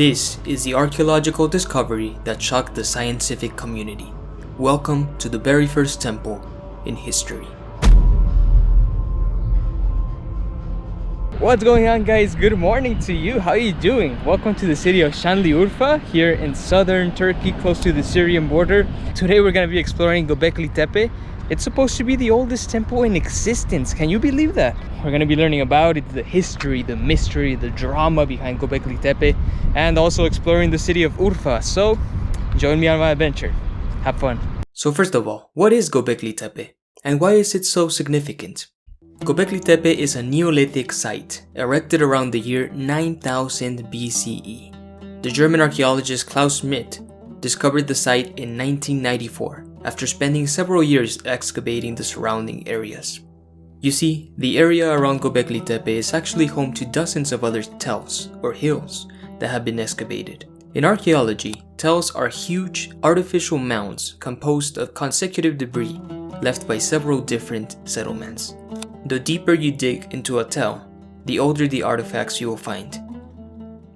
This is the archaeological discovery that shocked the scientific community. Welcome to the very first temple in history. What's going on, guys? Good morning to you. How are you doing? Welcome to the city of Urfa here in southern Turkey, close to the Syrian border. Today we're going to be exploring Gobekli Tepe. It's supposed to be the oldest temple in existence. Can you believe that? We're going to be learning about it, the history, the mystery, the drama behind Gobekli Tepe, and also exploring the city of Urfa. So join me on my adventure. Have fun. So first of all, what is Gobekli Tepe? And why is it so significant? Gobekli Tepe is a Neolithic site erected around the year 9000 BCE. The German archaeologist Klaus Schmidt discovered the site in 1994 after spending several years excavating the surrounding areas. You see, the area around Gobekli Tepe is actually home to dozens of other tells or hills that have been excavated. In archaeology, tells are huge artificial mounds composed of consecutive debris left by several different settlements. The deeper you dig into a tell, the older the artifacts you will find.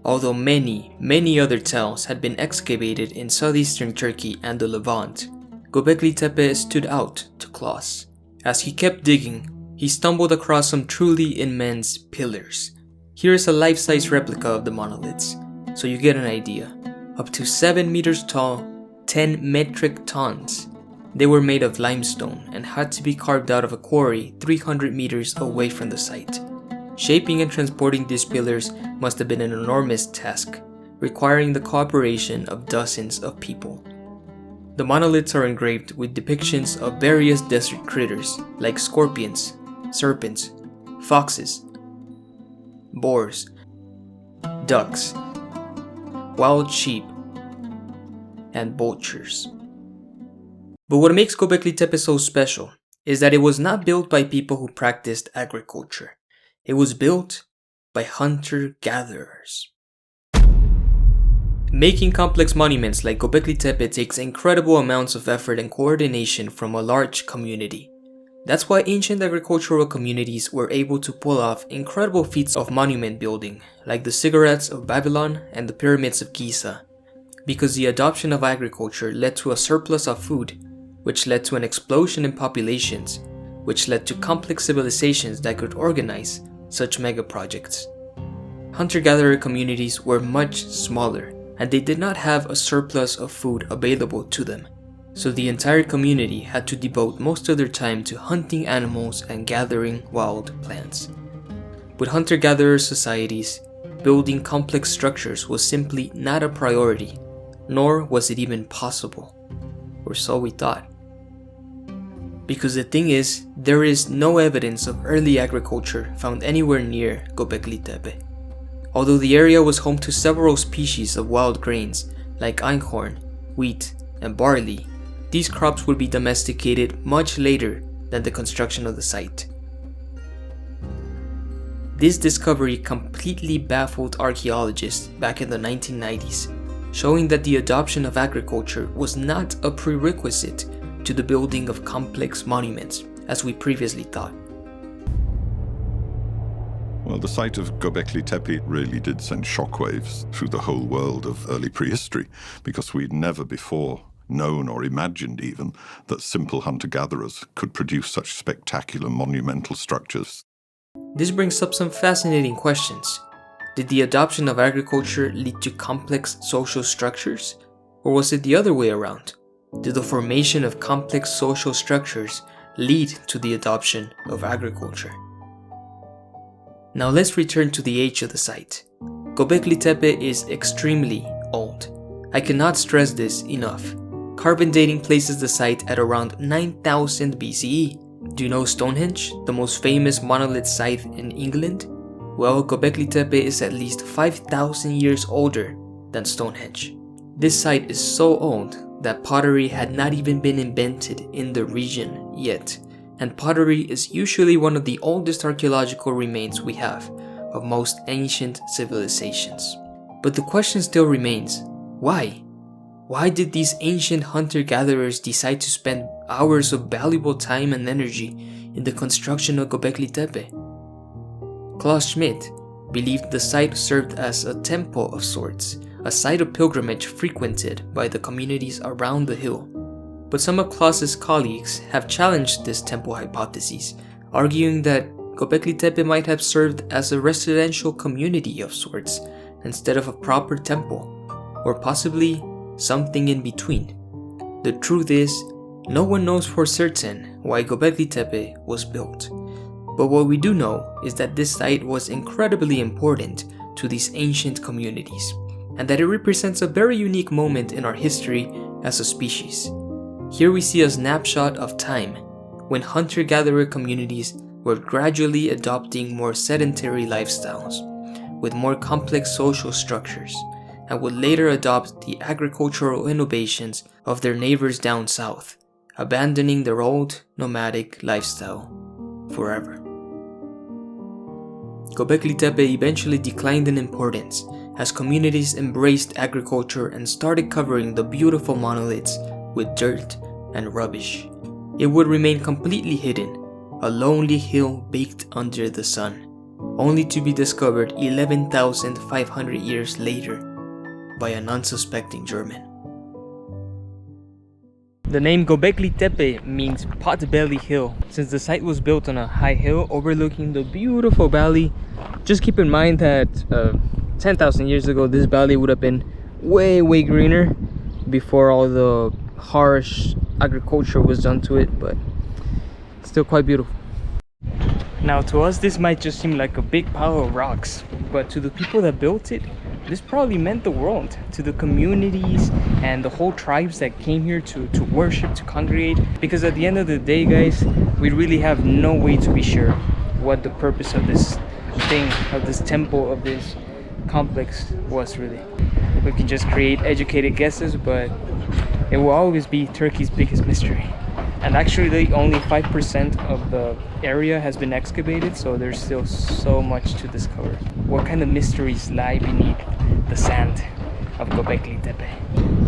Although many other tells had been excavated in southeastern Turkey and the Levant, Gobekli Tepe stood out to Klaus. As he kept digging, he stumbled across some truly immense pillars. Here is a life-size replica of the monoliths, so you get an idea. Up to 7 meters tall, 10 metric tons. They were made of limestone and had to be carved out of a quarry 300 meters away from the site. Shaping and transporting these pillars must have been an enormous task, requiring the cooperation of dozens of people. The monoliths are engraved with depictions of various desert critters like scorpions, serpents, foxes, boars, ducks, wild sheep, and vultures. But what makes Gobekli Tepe so special is that it was not built by people who practiced agriculture. It was built by hunter-gatherers. Making complex monuments like Gobekli Tepe takes incredible amounts of effort and coordination from a large community. That's why ancient agricultural communities were able to pull off incredible feats of monument building, like the ziggurats of Babylon and the pyramids of Giza, because the adoption of agriculture led to a surplus of food, which led to an explosion in populations, which led to complex civilizations that could organize such mega projects. Hunter-gatherer communities were much smaller, and they did not have a surplus of food available to them, so the entire community had to devote most of their time to hunting animals and gathering wild plants. With hunter-gatherer societies, building complex structures was simply not a priority, nor was it even possible, or so we thought. Because the thing is, there is no evidence of early agriculture found anywhere near Gobekli Tepe. Although the area was home to several species of wild grains like einkorn, wheat, and barley, these crops would be domesticated much later than the construction of the site. This discovery completely baffled archaeologists back in the 1990s, showing that the adoption of agriculture was not a prerequisite to the building of complex monuments, as we previously thought. Well, the site of Gobekli Tepe really did send shockwaves through the whole world of early prehistory, because we'd never before known or imagined even that simple hunter-gatherers could produce such spectacular monumental structures. This brings up some fascinating questions. Did the adoption of agriculture lead to complex social structures? Or was it the other way around? Did the formation of complex social structures lead to the adoption of agriculture? Now let's return to the age of the site. Gobekli Tepe is extremely old. I cannot stress this enough. Carbon dating places the site at around 9000 BCE. Do you know Stonehenge, the most famous monolith site in England? Well, Gobekli Tepe is at least 5,000 years older than Stonehenge. This site is so old that pottery had not even been invented in the region yet, and pottery is usually one of the oldest archaeological remains we have of most ancient civilizations. But the question still remains, why? Why did these ancient hunter-gatherers decide to spend hours of valuable time and energy in the construction of Gobekli Tepe? Klaus Schmidt believed the site served as a temple of sorts, a site of pilgrimage frequented by the communities around the hill. But some of Klaus's colleagues have challenged this temple hypothesis, arguing that Gobekli Tepe might have served as a residential community of sorts instead of a proper temple, or possibly something in between. The truth is, no one knows for certain why Gobekli Tepe was built. But what we do know is that this site was incredibly important to these ancient communities, and that it represents a very unique moment in our history as a species. Here we see a snapshot of time when hunter-gatherer communities were gradually adopting more sedentary lifestyles with more complex social structures, and would later adopt the agricultural innovations of their neighbors down south, abandoning their old nomadic lifestyle forever. Gobekli Tepe eventually declined in importance as communities embraced agriculture and started covering the beautiful monoliths with dirt and rubbish. It would remain completely hidden, a lonely hill baked under the sun, only to be discovered 11,500 years later by an unsuspecting German. The name Gobekli Tepe means pot-belly hill, since the site was built on a high hill overlooking the beautiful valley. Just keep in mind that 10,000 years ago this valley would have been way greener before all the harsh agriculture was done to it, but still quite beautiful. Now to us this might just seem like a big pile of rocks, but to the people that built it, this probably meant the world to the communities and the whole tribes that came here to worship, to congregate. Because at the end of the day, guys, we really have no way to be sure what the purpose of this thing, of this temple, of this complex was really. We can just create educated guesses, but it will always be Turkey's biggest mystery. And actually only 5% of the area has been excavated, so there's still so much to discover. What kind of mysteries lie beneath the sand of Gobekli Tepe?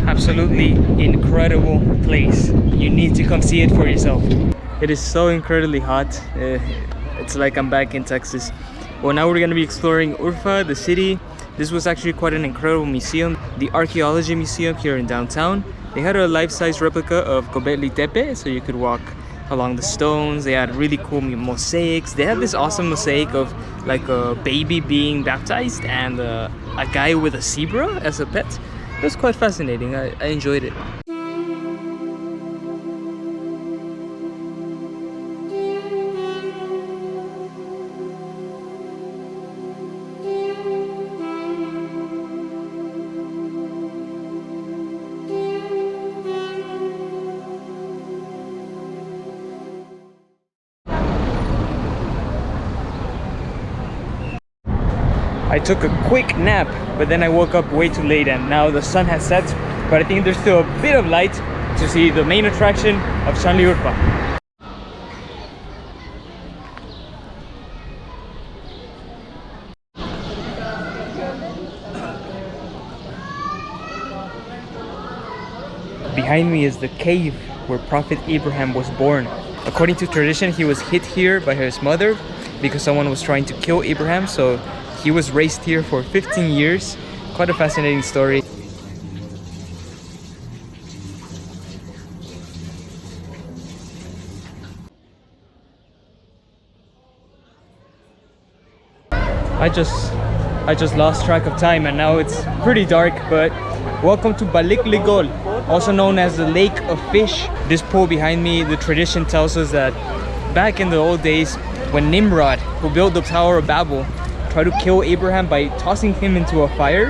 Absolutely incredible place. You need to come see it for yourself. It is so incredibly hot. It's like I'm back in Texas. Well, now we're going to be exploring Urfa, the city. This was actually quite an incredible museum, the Archaeology Museum here in downtown. They had a life-size replica of Gobekli Tepe, so you could walk along the stones. They had really cool mosaics. They had this awesome mosaic of like a baby being baptized and a guy with a zebra as a pet. It was quite fascinating. I enjoyed it. I took a quick nap, but then I woke up way too late and now the sun has set, but I think there's still a bit of light to see the main attraction of Urfa. Behind me is the cave where Prophet Abraham was born. According to tradition, he was hid here by his mother because someone was trying to kill Abraham, so he was raised here for 15 years. Quite a fascinating story. I just lost track of time and now it's pretty dark, but welcome to Balikli Gol, also known as the Lake of Fish. This pool behind me, the tradition tells us that back in the old days when Nimrod, who built the Tower of Babel, tried to kill Abraham by tossing him into a fire,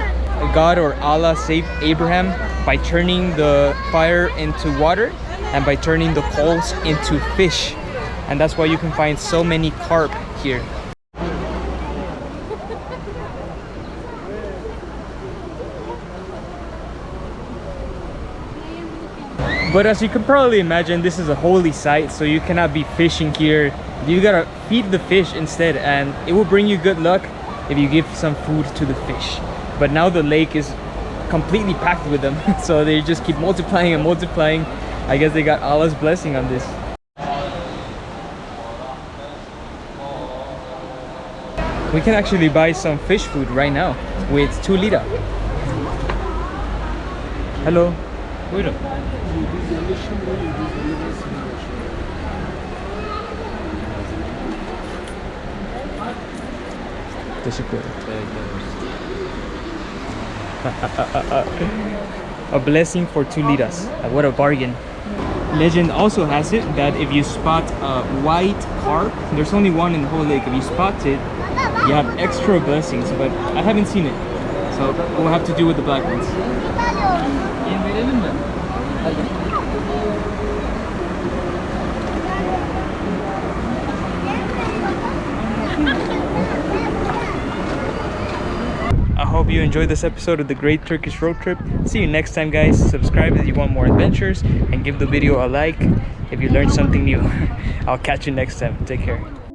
God or Allah saved Abraham by turning the fire into water and by turning the coals into fish. And that's why you can find so many carp here. But as you can probably imagine, this is a holy site, so you cannot be fishing here. You gotta feed the fish instead, and it will bring you good luck if you give some food to the fish. But now the lake is completely packed with them, so they just keep multiplying and multiplying. I guess they got Allah's blessing on this. We can actually buy some fish food right now with 2 lira. Hello. Buyurun. Teşekkür ederim. A blessing for 2 liras. What a bargain. Legend also has it that if you spot a white carp, there's only one in the whole lake. If you spot it, you have extra blessings, but I haven't seen it. So we'll have to do with the black ones. I hope you enjoyed this episode of the Great Turkish Road Trip. See you next time, guys. Subscribe if you want more adventures and give the video a like if you learned something new. I'll catch you next time. Take care.